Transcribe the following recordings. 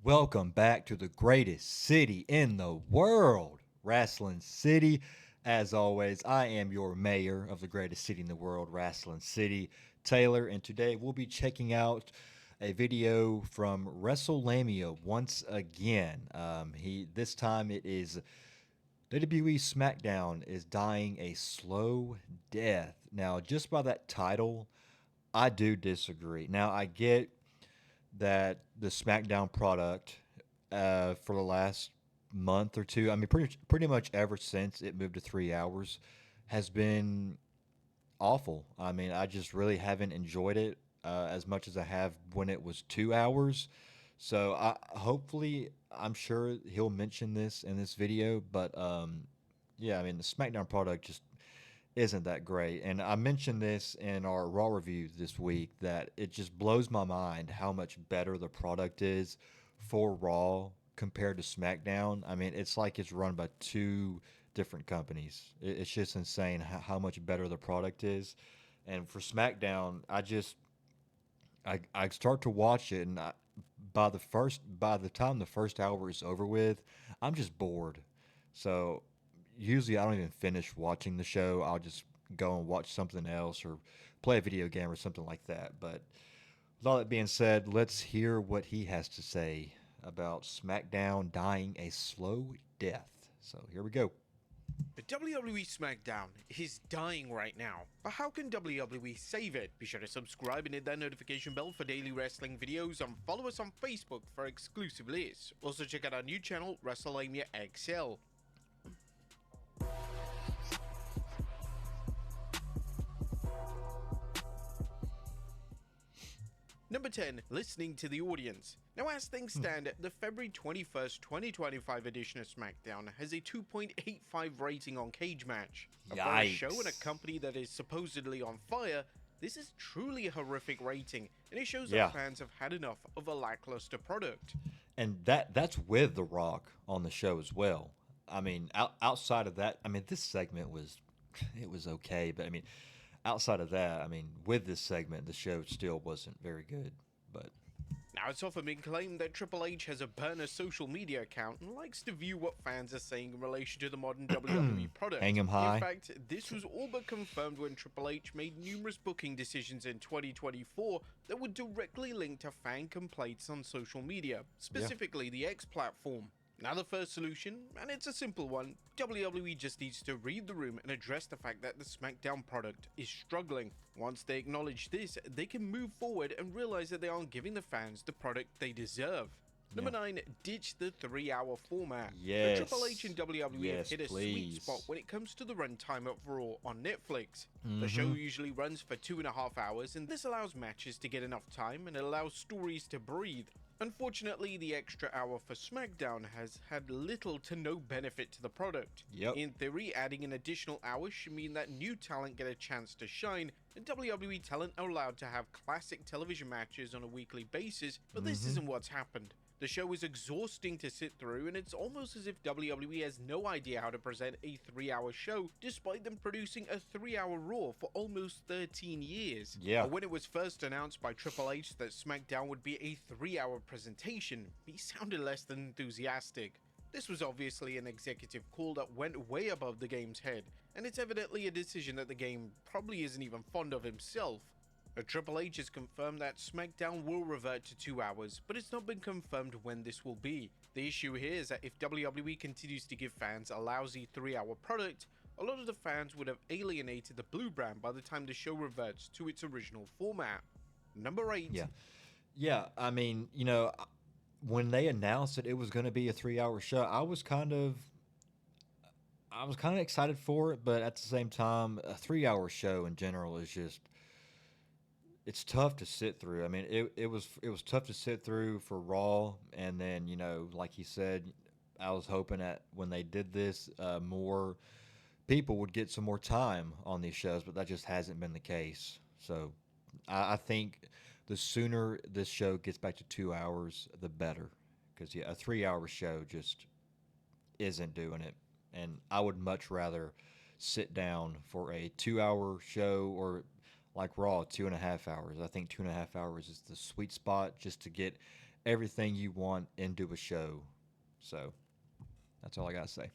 Welcome back to the greatest city in the world, Wrestling City. As always, I am your mayor of the greatest city in the world, Wrestling City, Taylor, and today we'll be checking out a video from WrestleLamia once again. He this time it is WWE SmackDown is dying a slow death. Now, just by that title, I do disagree. Now, I get that the SmackDown product for the last month or two, I mean, pretty much ever since it moved to 3 hours, has been awful. I mean, I just really haven't enjoyed it as much as I have when it was 2 hours. So hopefully, I'm sure he'll mention this in this video, but yeah, I mean, the SmackDown product just isn't that great. And I mentioned this in our Raw review this week that it just blows my mind how much better the product is for Raw compared to SmackDown. I mean, it's like it's run by two different companies. It's just insane how much better the product is. And for SmackDown, I start to watch it, and by the time the first hour is over with, I'm just bored. So usually I don't even finish watching the show. I'll just go and watch something else or play a video game or something like that. But with all that being said, let's hear what he has to say about SmackDown dying a slow death. So here we go. But WWE SmackDown is dying right now. But how can WWE save it? Be sure to subscribe and hit that notification bell for daily wrestling videos and follow us on Facebook for exclusive lists. Also check out our new channel, WrestleLamia XL. Number 10. Listening to the audience. Now, as things stand, the February 21st, 2025 edition of SmackDown has a 2.85 rating on Cage Match. But for a show and a company that is supposedly on fire, this is truly a horrific rating, and it shows that fans have had enough of a lackluster product. And that's with The Rock on the show as well. I mean, outside of that, I mean, this segment was it was okay, but I mean, outside of that, I mean, with this segment, the show still wasn't very good. But now, it's often been claimed that Triple H has a burner social media account and likes to view what fans are saying in relation to the modern WWE product. hang 'em high. In fact, this was all but confirmed when Triple H made numerous booking decisions in 2024 that were directly linked to fan complaints on social media, specifically the X platform. Now, the first solution, and it's a simple one, WWE just needs to read the room and address the fact that the SmackDown product is struggling. Once they acknowledge this, they can move forward and realize that they aren't giving the fans the product they deserve. Number 9, ditch the 3-hour format. Yes. But Triple H and WWE have hit a sweet please. spot when it comes to the runtime of Raw on Netflix. The show usually runs for 2.5 hours, and this allows matches to get enough time and it allows stories to breathe. Unfortunately, the extra hour for SmackDown has had little to no benefit to the product. Yep. In theory, adding an additional hour should mean that new talent get a chance to shine, and WWE talent are allowed to have classic television matches on a weekly basis, but this isn't what's happened. The show is exhausting to sit through, and it's almost as if WWE has no idea how to present a 3-hour show, despite them producing a 3-hour Raw for almost 13 years. Yeah. But when it was first announced by Triple H that SmackDown would be a 3-hour presentation, he sounded less than enthusiastic. This was obviously an executive call that went way above the game's head, and it's evidently a decision that the game probably isn't even fond of himself. Triple H has confirmed that SmackDown will revert to 2 hours, but it's not been confirmed when this will be. The issue here is that if WWE continues to give fans a lousy 3-hour product, a lot of the fans would have alienated the blue brand by the time the show reverts to its original format. Number 8. Yeah, I mean, when they announced that it was going to be a 3-hour show, I was kind of excited for it, but at the same time, a 3-hour show in general is just it's tough to sit through. I mean, it was tough to sit through for Raw, and then like he said, I was hoping that when they did this, more people would get some more time on these shows, but that just hasn't been the case. So I think the sooner this show gets back to 2 hours, the better, because a 3-hour show just isn't doing it, and I would much rather sit down for a 2-hour show or like Raw, 2.5 hours. I think 2.5 hours is the sweet spot just to get everything you want into a show. So that's all I gotta say.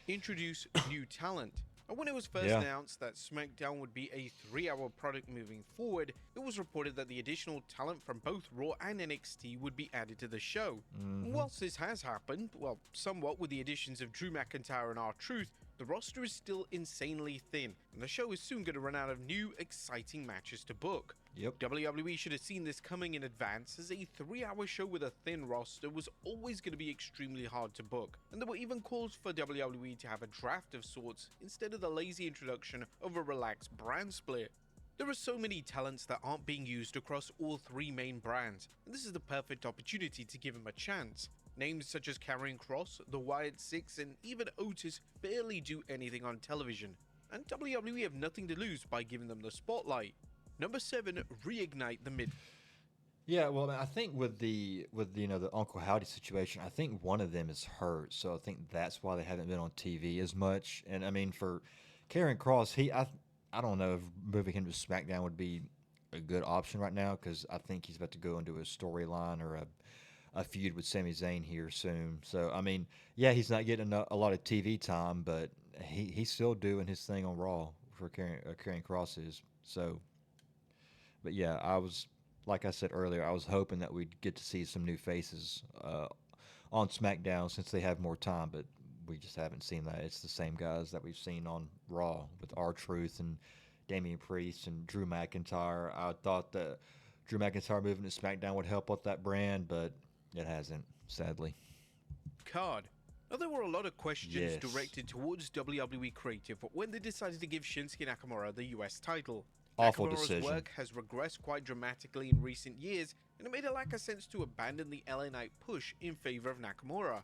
Introduce new talent. And when it was first Yeah. announced that SmackDown would be a 3-hour product moving forward, it was reported that the additional talent from both Raw and NXT would be added to the show. And Hmm. whilst this has happened, well, somewhat with the additions of Drew McIntyre and R-Truth, the roster is still insanely thin, and the show is soon going to run out of new, exciting matches to book. Yep. WWE should have seen this coming in advance, as a 3-hour show with a thin roster was always going to be extremely hard to book, and there were even calls for WWE to have a draft of sorts instead of the lazy introduction of a relaxed brand split. There are so many talents that aren't being used across all three main brands, and this is the perfect opportunity to give them a chance. Names such as Karrion Kross, the Wyatt Six, and even Otis barely do anything on television, and WWE have nothing to lose by giving them the spotlight. Number 7, reignite the mid. Yeah, well, I think with the Uncle Howdy situation, I think one of them is hurt, so I think that's why they haven't been on TV as much. And I mean, for Karen Cross, I don't know if moving him to SmackDown would be a good option right now because I think he's about to go into a storyline or a feud with Sami Zayn here soon. So I mean, yeah, he's not getting a lot of TV time, but he's still doing his thing on Raw for Karen Cross is. So but yeah, like I said earlier, I was hoping that we'd get to see some new faces on SmackDown since they have more time, but we just haven't seen that. It's the same guys that we've seen on Raw with R-Truth and Damian Priest and Drew McIntyre. I thought that Drew McIntyre moving to SmackDown would help with that brand, but it hasn't, sadly. Card. Now, there were a lot of questions Yes. directed towards WWE Creative when they decided to give Shinsuke Nakamura the US title. Awful Nakamura's decision. work has regressed quite dramatically in recent years, and it made a lack of sense to abandon the LA Knight push in favor of Nakamura.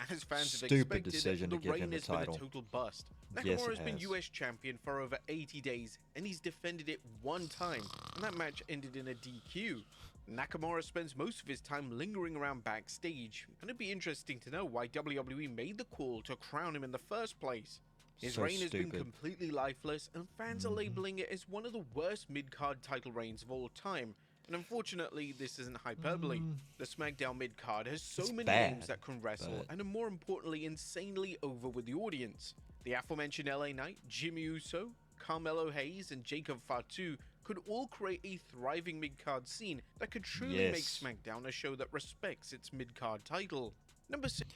As fans have Stupid expected, decision the to give reign him the has been a title. total bust. Yes, Nakamura it has been has. US champion for over 80 days, and he's defended it one time, and that match ended in a DQ. Nakamura spends most of his time lingering around backstage, and it'd be interesting to know why WWE made the call to crown him in the first place. His So reign has been stupid. completely lifeless, and fans are Mhm. labeling it as one of the worst mid-card title reigns of all time. And unfortunately, this isn't hyperbole. Mm, The SmackDown mid-card has so it's many names bad, that can wrestle, but and are more importantly insanely over with the audience. The aforementioned LA Knight, Jimmy Uso, Carmelo Hayes, and Jacob Fatu could all create a thriving mid-card scene that could truly make yes. SmackDown a show that respects its mid-card title. Number 6.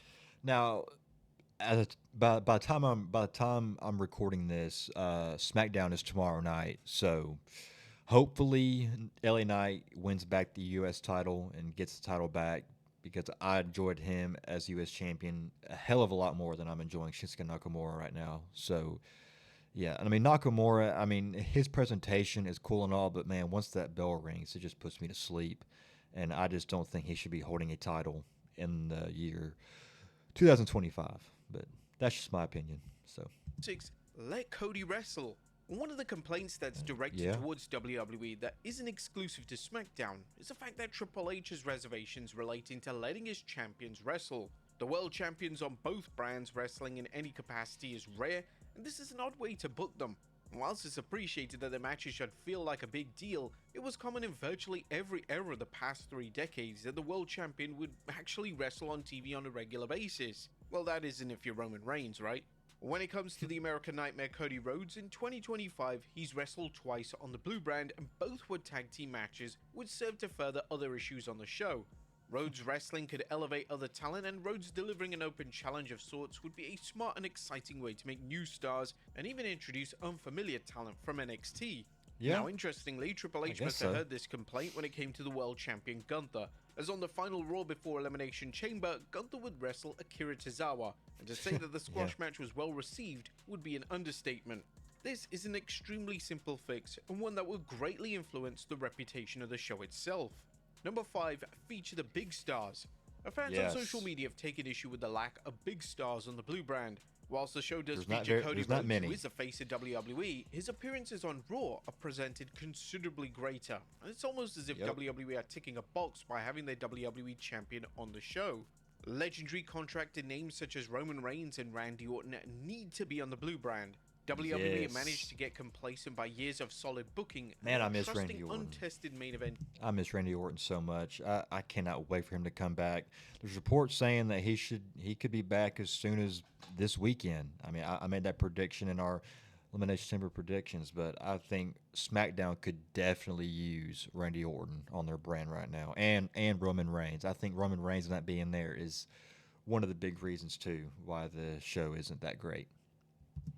Now, by the time I'm recording this, SmackDown is tomorrow night. So hopefully, LA Knight wins back the U.S. title and gets the title back because I enjoyed him as U.S. champion a hell of a lot more than I'm enjoying Shinsuke Nakamura right now. So yeah, and I mean Nakamura. I mean his presentation is cool and all, but man, once that bell rings, it just puts me to sleep, and I just don't think he should be holding a title in the year 2025. But that's just my opinion. So 6. Let Cody wrestle. One of the complaints that's directed yeah, towards WWE that isn't exclusive to SmackDown is the fact that Triple H has reservations relating to letting his champions wrestle. The world champions on both brands wrestling in any capacity is rare, and this is an odd way to book them. Whilst it's appreciated that the matches should feel like a big deal, it was common in virtually every era of the past 3 decades that the world champion would actually wrestle on TV on a regular basis. Well, that isn't if you're Roman Reigns, right? When it comes to the American Nightmare Cody Rhodes, in 2025, he's wrestled twice on the Blue brand, and both were tag team matches, which served to further other issues on the show. Rhodes wrestling could elevate other talent, and Rhodes delivering an open challenge of sorts would be a smart and exciting way to make new stars and even introduce unfamiliar talent from NXT. yeah, Now, interestingly, Triple I H guess must have so. heard this complaint when it came to the world champion Gunther, as on the final Raw before Elimination Chamber, Gunther would wrestle Akira Tozawa, and to say that the Yeah. squash match was well received would be an understatement. This is an extremely simple fix, and one that will greatly influence the reputation of the show itself. Number 5, feature the big stars. Fans on social Yes. media have taken issue with the lack of big stars on the Blue brand. Whilst the show does There's not feature very, Cody there's not Rhodes, many. who is the face of WWE, his appearances on Raw are presented considerably greater, and it's almost as if Yep. WWE are ticking a box by having their WWE champion on the show. Legendary contracted names such as Roman Reigns and Randy Orton need to be on the Blue brand. WWE managed Yes. to get complacent by years of solid booking and Man, I then miss trusting Randy Orton. untested main event. I miss Randy Orton so much. I cannot wait for him to come back. There's reports saying that he could be back as soon as this weekend. I mean, I made that prediction in our Elimination Chamber predictions, but I think SmackDown could definitely use Randy Orton on their brand right now, and Roman Reigns. I think Roman Reigns not being there is one of the big reasons too why the show isn't that great.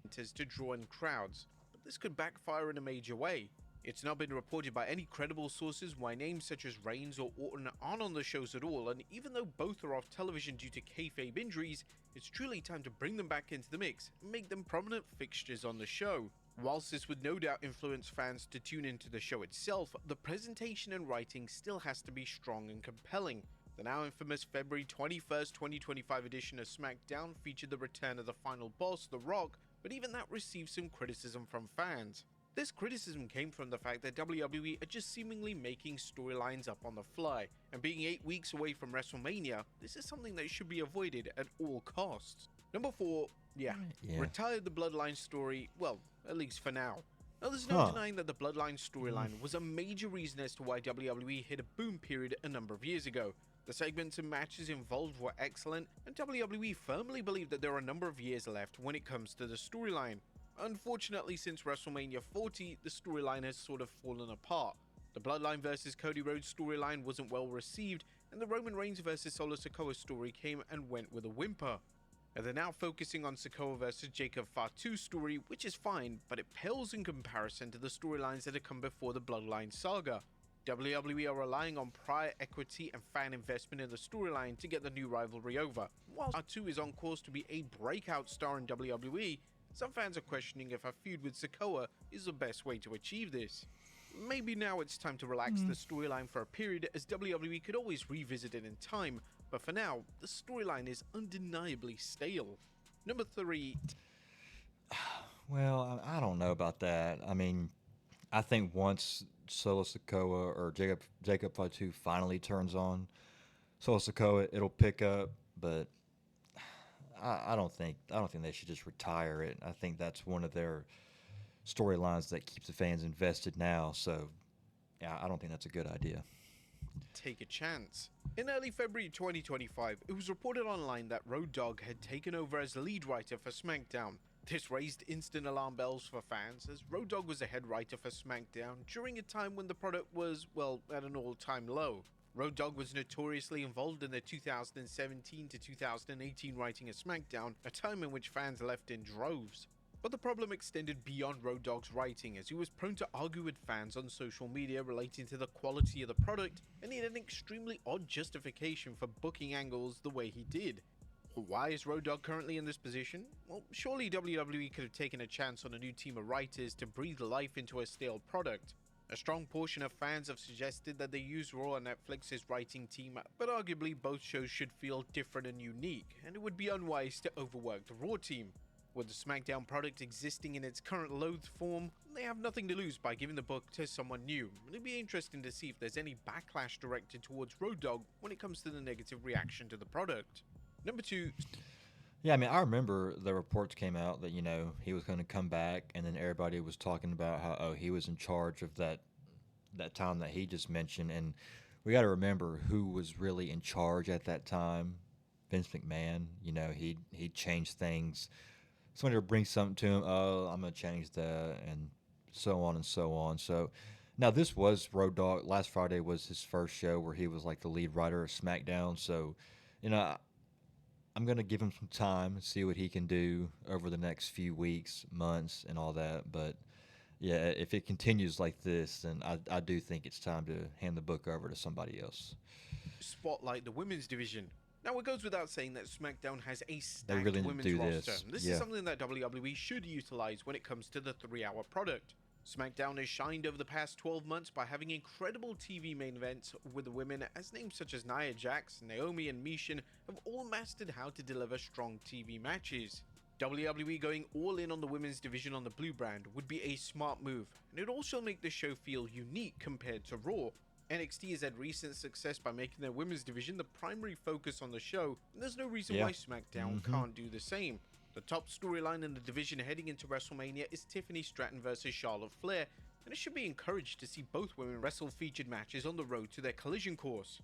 To draw in crowds, but this could backfire in a major way. It's not been reported by any credible sources why names such as Reigns or Orton aren't on the shows at all, and even though both are off television due to kayfabe injuries, it's truly time to bring them back into the mix and make them prominent fixtures on the show. Whilst this would no doubt influence fans to tune into the show itself, the presentation and writing still has to be strong and compelling. The now infamous February 21st, 2025 edition of SmackDown featured the return of the final boss, The Rock, but even that received some criticism from fans. This criticism came from the fact that WWE are just seemingly making storylines up on the fly, and being 8 weeks away from WrestleMania, this is something that should be avoided at all costs. Number 4, Yeah. retired the Bloodline story, well, at least for now. Now there's no denying that the Bloodline storyline was a major reason as to why WWE hit a boom period a number of years ago. The segments and matches involved were excellent, and WWE firmly believed that there are a number of years left when it comes to the storyline. Unfortunately, since WrestleMania 40, the storyline has sort of fallen apart. The Bloodline vs Cody Rhodes storyline wasn't well received, and the Roman Reigns vs Solo Sikoa story came and went with a whimper. And they're now focusing on Sikoa vs Jacob Fatu story, which is fine, but it pales in comparison to the storylines that have come before the Bloodline saga. WWE are relying on prior equity and fan investment in the storyline to get the new rivalry over. While Fatu is on course to be a breakout star in WWE, some fans are questioning if a feud with Sikoa is the best way to achieve this. Maybe now it's time to relax the storyline for a period, as WWE could always revisit it in time, but for now, the storyline is undeniably stale. Number 3. Well, I don't know about that. I mean, I think once Solo Sikoa or Jacob Fatu finally turns on Solo Sikoa, it'll pick up. But I don't think they should just retire it. I think that's one of their storylines that keeps the fans invested now. So yeah, I don't think that's a good idea. Take a chance. In early February 2025, it was reported online that Road Dogg had taken over as lead writer for SmackDown. This raised instant alarm bells for fans, as Road Dogg was a head writer for SmackDown during a time when the product was, well, at an all-time low. Road Dogg was notoriously involved in the 2017 to 2018 writing of SmackDown, a time in which fans left in droves. But the problem extended beyond Road Dogg's writing, as he was prone to argue with fans on social media relating to the quality of the product, and he had an extremely odd justification for booking angles the way he did. Why is Road Dogg currently in this position? Well, surely WWE could have taken a chance on a new team of writers to breathe life into a stale product. A strong portion of fans have suggested that they use Raw and Netflix's writing team, but arguably both shows should feel different and unique, and it would be unwise to overwork the Raw team. With the SmackDown product existing in its current loathed form, they have nothing to lose by giving the book to someone new, and it'd be interesting to see if there's any backlash directed towards Road Dogg when it comes to the negative reaction to the product. Number 2. Yeah, I mean, I remember the reports came out that he was going to come back, and then everybody was talking about how he was in charge of that time that he just mentioned, and we got to remember who was really in charge at that time. Vince McMahon. He changed things. Somebody would bring something to him. Oh, I'm gonna change that, and so on and so on. So now this was Road Dogg. Last Friday was his first show where he was like the lead writer of SmackDown. So you know, I'm gonna give him some time and see what he can do over the next few weeks, months, and all that. But yeah, if it continues like this, then I do think it's time to hand the book over to somebody else. Spotlight the women's division. Now, it goes without saying that SmackDown has a They stacked really need to women's do roster. this. This Yeah. is something that WWE should utilize when it comes to the 3-hour product. SmackDown has shined over the past 12 months by having incredible TV main events with the women, as names such as Nia Jax, Naomi, and Mishin have all mastered how to deliver strong TV matches. WWE going all in on the women's division on the Blue brand would be a smart move, and it also make the show feel unique compared to Raw. NXT has had recent success by making their women's division the primary focus on the show, and there's no reason Yeah. why SmackDown can't do the same. The top storyline in the division heading into WrestleMania is Tiffany Stratton versus Charlotte Flair, and it should be encouraged to see both women wrestle featured matches on the road to their collision course.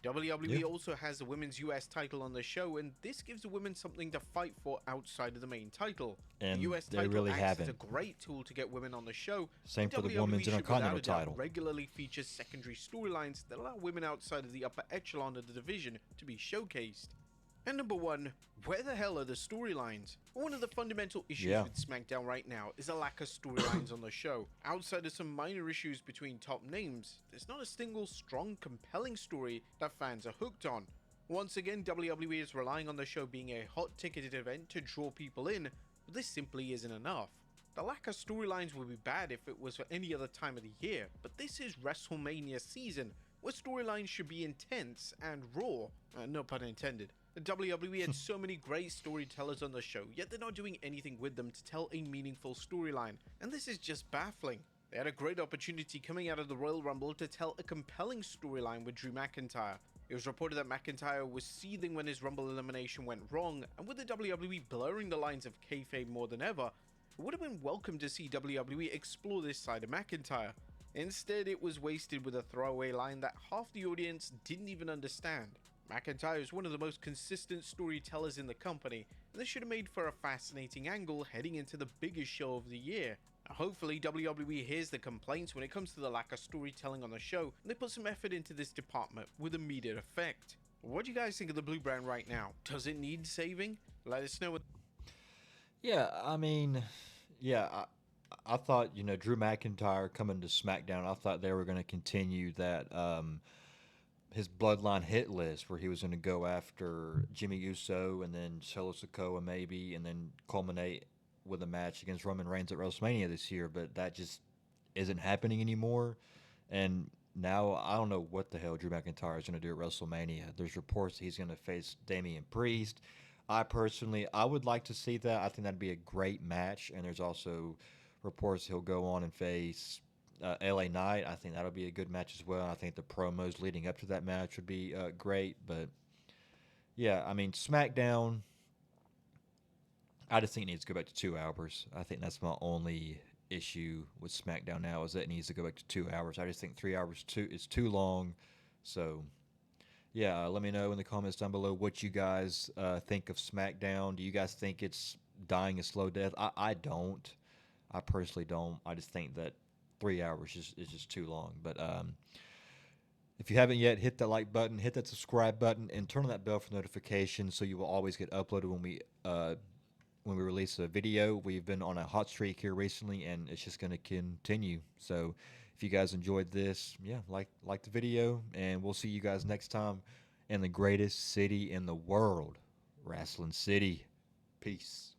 Yeah. WWE also has the women's US title on the show, and this gives the women something to fight for outside of the main title. The And US they title really acts as a haven't. great tool to get women on the show, Same and for the WWE women's should without Intercontinental a doubt title. regularly feature secondary storylines that allow women outside of the upper echelon of the division to be showcased. And number one, where the hell are the storylines? One of the fundamental issues Yeah. with SmackDown right now is a lack of storylines on the show. Outside of some minor issues between top names, there's not a single strong, compelling story that fans are hooked on. Once again, WWE is relying on the show being a hot ticketed event to draw people in, but this simply isn't enough. The lack of storylines would be bad if it was for any other time of the year, but this is WrestleMania season, where storylines should be intense and raw, no pun intended. The WWE had so many great storytellers on the show, yet they're not doing anything with them to tell a meaningful storyline, and this is just baffling. They had a great opportunity coming out of the Royal Rumble to tell a compelling storyline with Drew McIntyre. It was reported that McIntyre was seething when his Rumble elimination went wrong, and with the WWE blurring the lines of kayfabe more than ever, it would have been welcome to see WWE explore this side of McIntyre. Instead, it was wasted with a throwaway line that half the audience didn't even understand. McIntyre is one of the most consistent storytellers in the company, and this should have made for a fascinating angle heading into the biggest show of the year. Now, hopefully, WWE hears the complaints when it comes to the lack of storytelling on the show, and they put some effort into this department with immediate effect. What do you guys think of the blue brand right now? Does it need saving? Let us know. Yeah, I mean, yeah, I thought, Drew McIntyre coming to SmackDown, I thought they were going to continue that his bloodline hit list where he was going to go after Jimmy Uso and then Solo Sikoa maybe, and then culminate with a match against Roman Reigns at WrestleMania this year. But that just isn't happening anymore. And now I don't know what the hell Drew McIntyre is going to do at WrestleMania. There's reports that he's going to face Damian Priest. I would like to see that. I think that'd be a great match. And there's also reports he'll go on and face LA Knight. I think that'll be a good match as well. I think the promos leading up to that match would be great. But yeah, I mean, SmackDown, I just think it needs to go back to 2 hours. I think that's my only issue with SmackDown now is that it needs to go back to 2 hours. I just think 3 hours is too long. So yeah, let me know in the comments down below what you guys think of SmackDown. Do you guys think it's dying a slow death? I don't. I personally don't. I just think that 3 hours is just too long. But if you haven't yet, hit that like button, hit that subscribe button, and turn on that bell for notifications so you will always get uploaded when we release a video. We've been on a hot streak here recently, and it's just going to continue. So if you guys enjoyed this, yeah, like the video, and we'll see you guys next time in the greatest city in the world, Wrestling City. Peace.